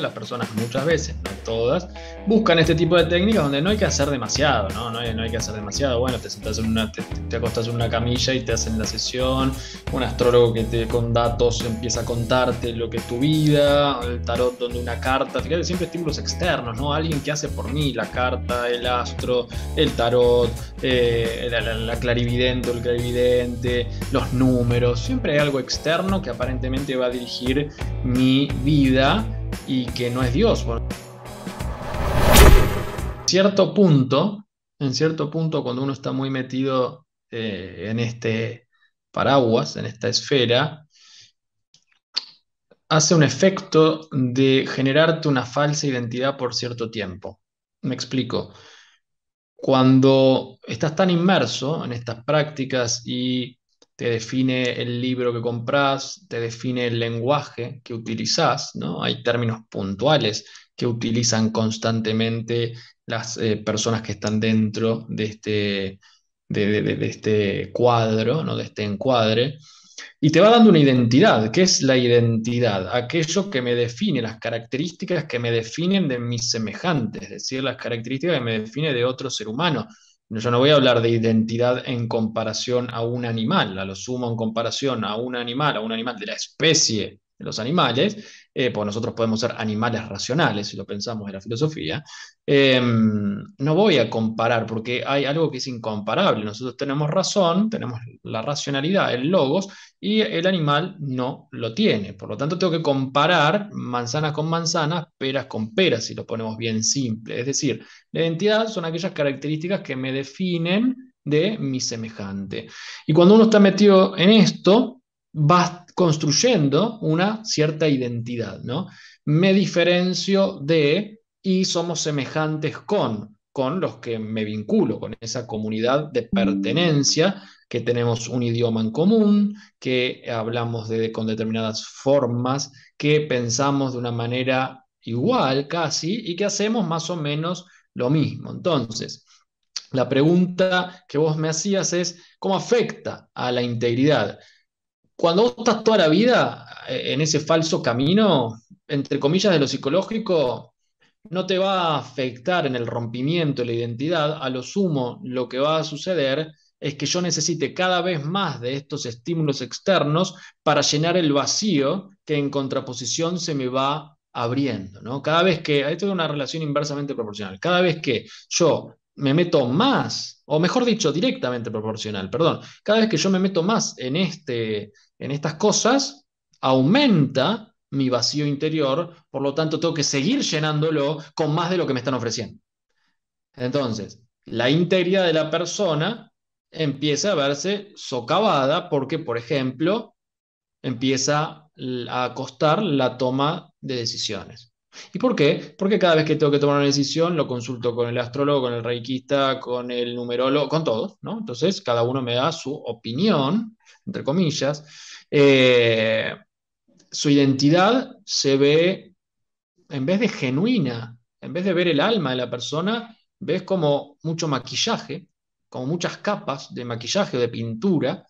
las personas muchas veces, no todas, buscan este tipo de técnicas donde no hay que hacer demasiado, ¿no? No hay que hacer demasiado. Bueno, te sentás te acostás en una camilla y te hacen la sesión, un astrólogo con datos empieza a contarte lo que es tu vida, el tarot donde una carta, fíjate, siempre estímulos externos, ¿no? Alguien que hace por mí la carta, el astro, el tarot, la clarividente o el clarividente, los números, siempre hay algo externo que aparentemente va a dirigir mi vida y que no es Dios. Bueno, en cierto punto, cuando uno está muy metido en este paraguas, en esta esfera, hace un efecto de generarte una falsa identidad por cierto tiempo. Me explico. Cuando estás tan inmerso en estas prácticas y te define el libro que compras, te define el lenguaje que utilizas, ¿no? Hay términos puntuales que utilizan constantemente las personas que están dentro de de este cuadro, ¿no? De este encuadre. Y te va dando una identidad. ¿Qué es la identidad? Aquello que me define, las características que me definen de mis semejantes, es decir, las características que me definen de otro ser humano. Yo no voy a hablar de identidad en comparación a un animal, a lo sumo en comparación a un animal de la especie de los animales, pues nosotros podemos ser animales racionales, si lo pensamos en la filosofía. No voy a comparar porque hay algo que es incomparable. Nosotros tenemos razón, tenemos la racionalidad, el logos, y el animal no lo tiene. Por lo tanto, tengo que comparar manzanas con manzanas, peras con peras, si lo ponemos bien simple. Es decir, la identidad son aquellas características que me definen de mi semejante. Y cuando uno está metido en esto, va construyendo una cierta identidad, ¿no? Me diferencio de y somos semejantes con los que me vinculo, con esa comunidad de pertenencia, que tenemos un idioma en común, que hablamos con determinadas formas, que pensamos de una manera igual casi y que hacemos más o menos lo mismo. Entonces, la pregunta que vos me hacías es, ¿cómo afecta a la integridad? Cuando vos estás toda la vida en ese falso camino, entre comillas, de lo psicológico, no te va a afectar en el rompimiento de la identidad. A lo sumo, lo que va a suceder es que yo necesite cada vez más de estos estímulos externos para llenar el vacío que en contraposición se me va abriendo, ¿no? Cada vez que, esto es una relación inversamente proporcional, cada vez que yo me meto más, o mejor dicho, directamente proporcional, perdón, cada vez que yo me meto más en estas cosas, aumenta mi vacío interior, por lo tanto tengo que seguir llenándolo con más de lo que me están ofreciendo. Entonces, la integridad de la persona empieza a verse socavada porque, por ejemplo, empieza a costar la toma de decisiones. ¿Y por qué? Porque cada vez que tengo que tomar una decisión, lo consulto con el astrólogo, con el reikista, con el numerólogo, con todos, ¿no? Entonces, cada uno me da su opinión, entre comillas. Su identidad se ve, en vez de genuina, en vez de ver el alma de la persona, ves como mucho maquillaje, como muchas capas de maquillaje o de pintura,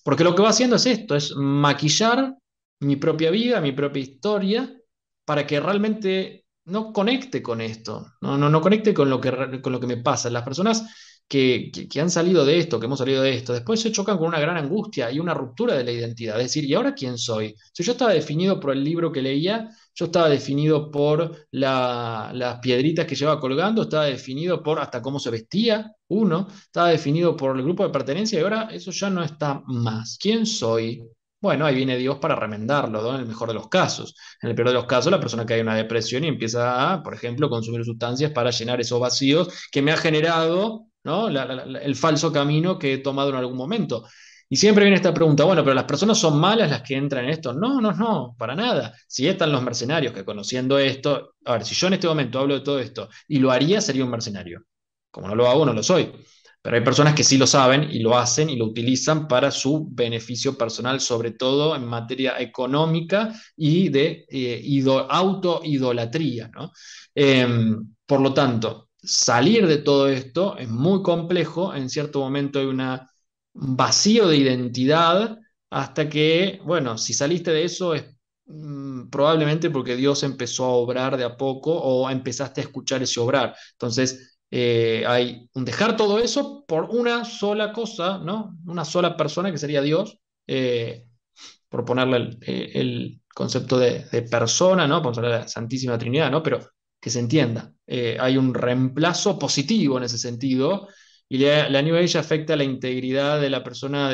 porque lo que va haciendo es esto, es maquillar mi propia vida, mi propia historia, para que realmente no conecte con esto, no conecte con lo que me pasa. Las personas que han salido de esto, que hemos salido de esto, después se chocan con una gran angustia y una ruptura de la identidad. Es decir, ¿y ahora quién soy? Si yo estaba definido por el libro que leía, yo estaba definido por las piedritas que llevaba colgando, estaba definido por hasta cómo se vestía uno, estaba definido por el grupo de pertenencia y ahora eso ya no está más. ¿Quién soy? Bueno, ahí viene Dios para remendarlo, ¿no? En el mejor de los casos. En el peor de los casos, la persona cae en una depresión y empieza a, por ejemplo, consumir sustancias para llenar esos vacíos que me ha generado, ¿no? El falso camino que he tomado en algún momento. Y siempre viene esta pregunta, bueno, pero las personas son malas las que entran en esto. No, para nada. Si están los mercenarios que conociendo esto, a ver, si yo en este momento hablo de todo esto y lo haría, sería un mercenario. Como no lo hago, no lo soy. Pero hay personas que sí lo saben y lo hacen y lo utilizan para su beneficio personal, sobre todo en materia económica y de autoidolatría, ¿no? Eh, por lo tanto, salir de todo esto es muy complejo. En cierto momento hay un vacío de identidad hasta que, bueno, si saliste de eso es Probablemente porque Dios empezó a obrar de a poco o empezaste a escuchar ese obrar. Entonces, hay un dejar todo eso por una sola cosa, ¿no? Una sola persona que sería Dios, eh, por ponerle el concepto de persona, ¿no? Por ponerle la Santísima Trinidad, ¿no? Pero que se entienda. Hay un reemplazo positivo en ese sentido y la New Age afecta la integridad de la persona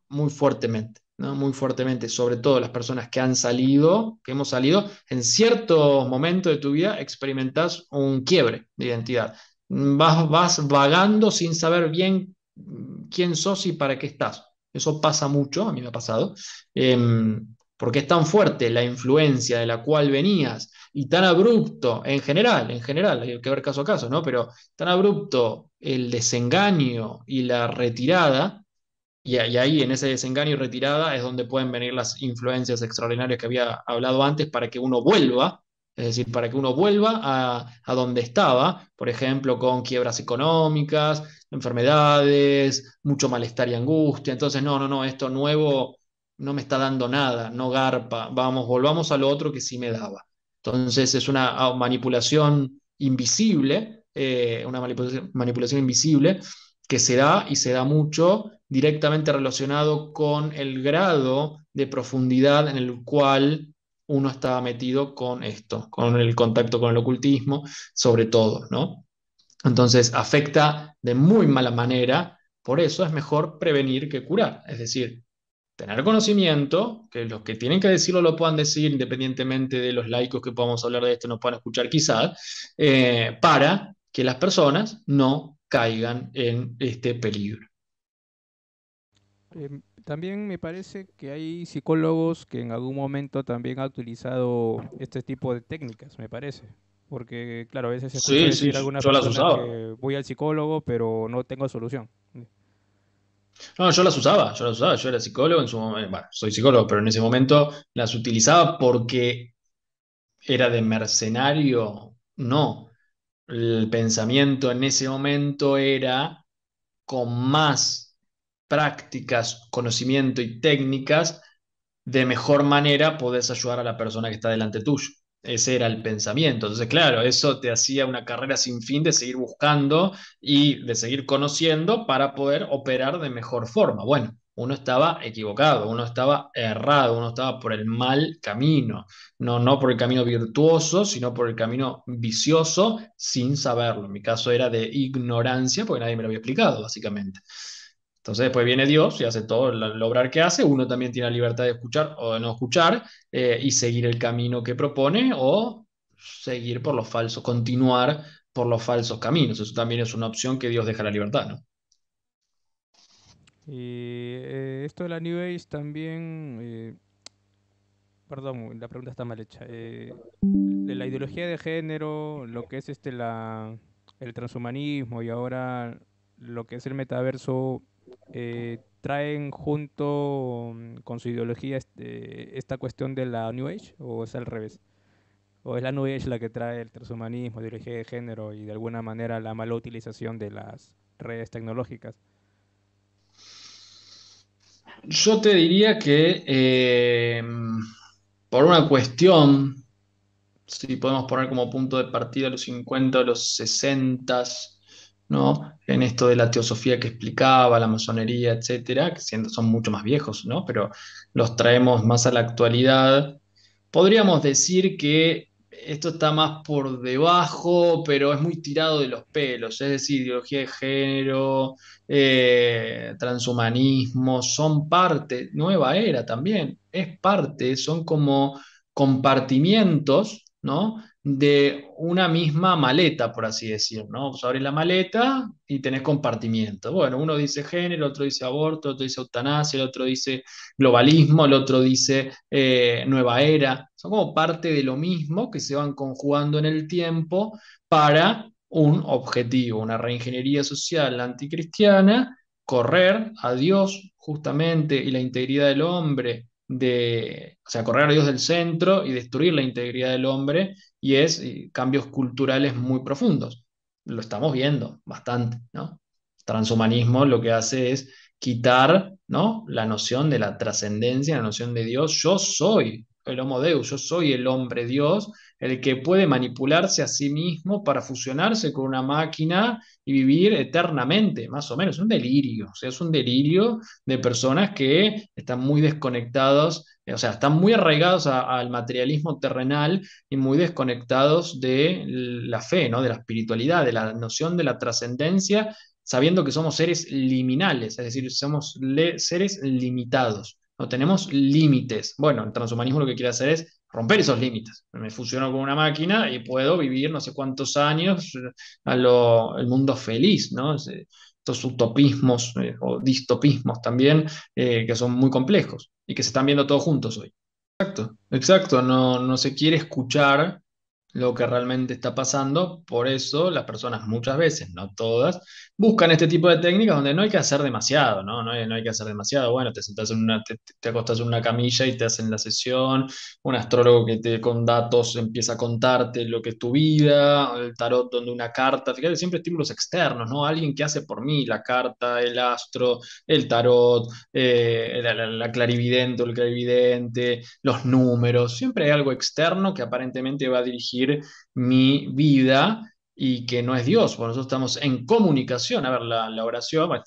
muy fuertemente. ¿No? Muy fuertemente, sobre todo las personas que han salido, que hemos salido, en ciertos momentos de tu vida experimentas un quiebre de identidad. Vas vagando sin saber bien quién sos y para qué estás. Eso pasa mucho, a mí me ha pasado, porque es tan fuerte la influencia de la cual venías y tan abrupto, en general, hay que ver caso a caso, ¿no? Pero tan abrupto el desengaño y la retirada, y ahí en ese desengaño y retirada es donde pueden venir las influencias extraordinarias que había hablado antes para que uno vuelva, es decir, para que uno vuelva a donde estaba, por ejemplo, con quiebras económicas, enfermedades, mucho malestar y angustia. Entonces, no, no, no, esto nuevo no me está dando nada, no garpa, vamos, volvamos a lo otro que sí me daba. Entonces, es una manipulación invisible, una manipulación invisible que se da y se da mucho directamente relacionado con el grado de profundidad en el cual uno estaba metido con esto, con el contacto con el ocultismo, sobre todo, ¿no? Entonces afecta de muy mala manera, por eso es mejor prevenir que curar, es decir, tener conocimiento, que los que tienen que decirlo lo puedan decir independientemente de los laicos que podamos hablar de esto, nos puedan escuchar quizás, para que las personas no caigan en este peligro. También me parece que hay psicólogos que en algún momento también han utilizado este tipo de técnicas, me parece. Porque, claro, a veces escucho Sí, sí, decir a algunas yo las personas usaba. que voy al psicólogo, pero no tengo solución. No, yo las usaba, yo era psicólogo en su momento, bueno, soy psicólogo, pero en ese momento las utilizaba porque era de mercenario, no. El pensamiento en ese momento era con más prácticas, conocimiento y técnicas, de mejor manera podés ayudar a la persona que está delante tuyo. Ese era el pensamiento. Entonces, claro, eso te hacía una carrera sin fin de seguir buscando y de seguir conociendo para poder operar de mejor forma. Bueno, uno estaba equivocado, uno estaba errado, uno estaba por el mal camino, no, no por el camino virtuoso, sino por el camino vicioso sin saberlo. En mi caso era de ignorancia porque nadie me lo había explicado, básicamente. Entonces después viene Dios y hace todo el obrar que hace. Uno también tiene la libertad de escuchar o de no escuchar y seguir el camino que propone o seguir por los falsos, continuar por los falsos caminos. Eso también es una opción que Dios deja la libertad, ¿no? Y esto de la New Age también, perdón, la pregunta está mal hecha. De la ideología de género, lo que es el transhumanismo y ahora lo que es el metaverso, ¿traen junto con su ideología esta cuestión de la New Age o es al revés? ¿O es la New Age la que trae el transhumanismo, ideología de género y de alguna manera la mala utilización de las redes tecnológicas? Yo te diría que por una cuestión, si podemos poner como punto de partida los 50 o los 60, ¿no? En esto de la teosofía que explicaba, la masonería, etcétera, que son mucho más viejos, ¿no? Pero los traemos más a la actualidad. Podríamos decir que esto está más por debajo, pero es muy tirado de los pelos, es decir, ideología de género, transhumanismo, son parte, nueva era también, es parte, son como compartimientos, ¿no? De una misma maleta, por así decir, ¿no? Vos abrís la maleta y tenés compartimientos. Bueno, uno dice género, otro dice aborto, otro dice eutanasia, el otro dice globalismo, el otro dice nueva era. Son como parte de lo mismo que se van conjugando en el tiempo para un objetivo, una reingeniería social anticristiana, correr a Dios justamente y la integridad del hombre o sea, correr a Dios del centro y destruir la integridad del hombre, y es cambios culturales muy profundos. Lo estamos viendo bastante, ¿no? Transhumanismo lo que hace es quitar, ¿no? La noción de la trascendencia, la noción de Dios. Yo soy. el Homo Deus, yo soy el hombre Dios, el que puede manipularse a sí mismo para fusionarse con una máquina y vivir eternamente, más o menos. Es un delirio, o sea, es un delirio de personas que están muy desconectados, o sea, están muy arraigados al materialismo terrenal y muy desconectados de la fe, ¿no? De la espiritualidad, de la noción de la trascendencia, sabiendo que somos seres liminales, es decir, somos seres limitados, no tenemos límites. Bueno, el transhumanismo lo que quiere hacer es romper esos límites. Me fusiono con una máquina y puedo vivir no sé cuántos años el mundo feliz, ¿no? Estos utopismos o distopismos también que son muy complejos y que se están viendo todos juntos hoy. Exacto, no, no se quiere escuchar lo que realmente está pasando, por eso las personas muchas veces, no todas, buscan este tipo de técnicas donde no hay que hacer demasiado, ¿no? No hay que hacer demasiado. Bueno, te sentás te acostás en una camilla y te hacen la sesión, un astrólogo con datos empieza a contarte lo que es tu vida, el tarot donde una carta, fíjate, siempre estímulos externos, ¿no? Alguien que hace por mí la carta, el astro, el tarot, la clarividente o el clarividente, los números, siempre hay algo externo que aparentemente va a dirigir mi vida y que no es Dios, porque nosotros estamos en comunicación. A ver, la oración, bueno,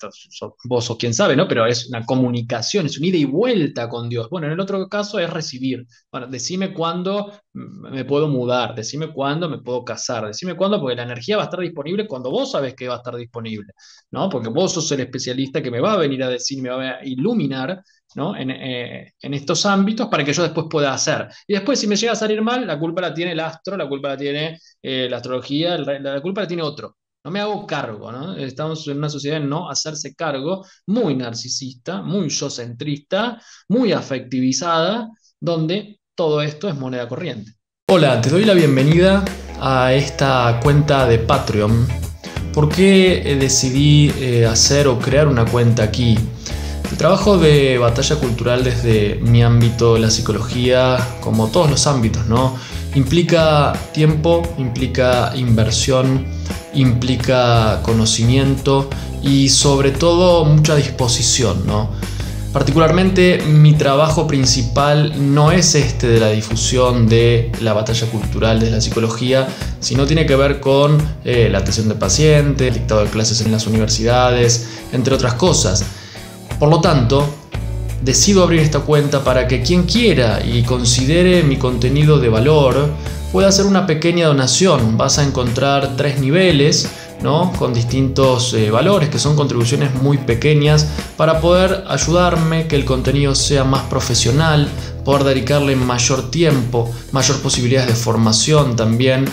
vos sos quien sabe, ¿no? Pero es una comunicación, es un ida y vuelta con Dios. Bueno, en el otro caso es recibir. Bueno, decime cuándo me puedo mudar, decime cuándo me puedo casar, decime cuándo, porque la energía va a estar disponible cuando vos sabés que va a estar disponible, ¿no? Porque vos sos el especialista que me va a venir a decir, me va a iluminar, ¿no? En estos ámbitos para que yo después pueda hacer. Y después, si me llega a salir mal, la culpa la tiene el astro, la culpa la tiene la astrología, la culpa la tiene otro. No me hago cargo, ¿no? Estamos en una sociedad de no hacerse cargo, muy narcisista, muy yo-centrista, muy afectivizada, donde todo esto es moneda corriente. Hola, te doy la bienvenida a esta cuenta de Patreon. ¿Por qué decidí hacer o crear una cuenta aquí? El trabajo de batalla cultural desde mi ámbito, la psicología, como todos los ámbitos, ¿no? Implica tiempo, implica inversión, implica conocimiento y sobre todo mucha disposición, ¿no? Particularmente mi trabajo principal no es este de la difusión de la batalla cultural desde la psicología, sino tiene que ver con la atención de pacientes, el dictado de clases en las universidades, entre otras cosas. Por lo tanto, decido abrir esta cuenta para que quien quiera y considere mi contenido de valor pueda hacer una pequeña donación. Vas a encontrar 3 niveles, ¿no? Con distintos valores, que son contribuciones muy pequeñas para poder ayudarme, que el contenido sea más profesional, poder dedicarle mayor tiempo, mayor posibilidades de formación también.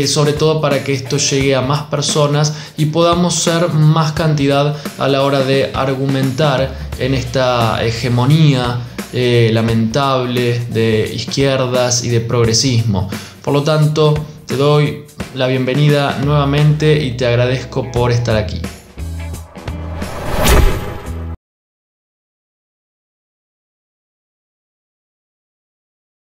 Sobre todo para que esto llegue a más personas y podamos ser más cantidad a la hora de argumentar en esta hegemonía lamentable de izquierdas y de progresismo. Por lo tanto, te doy la bienvenida nuevamente y te agradezco por estar aquí.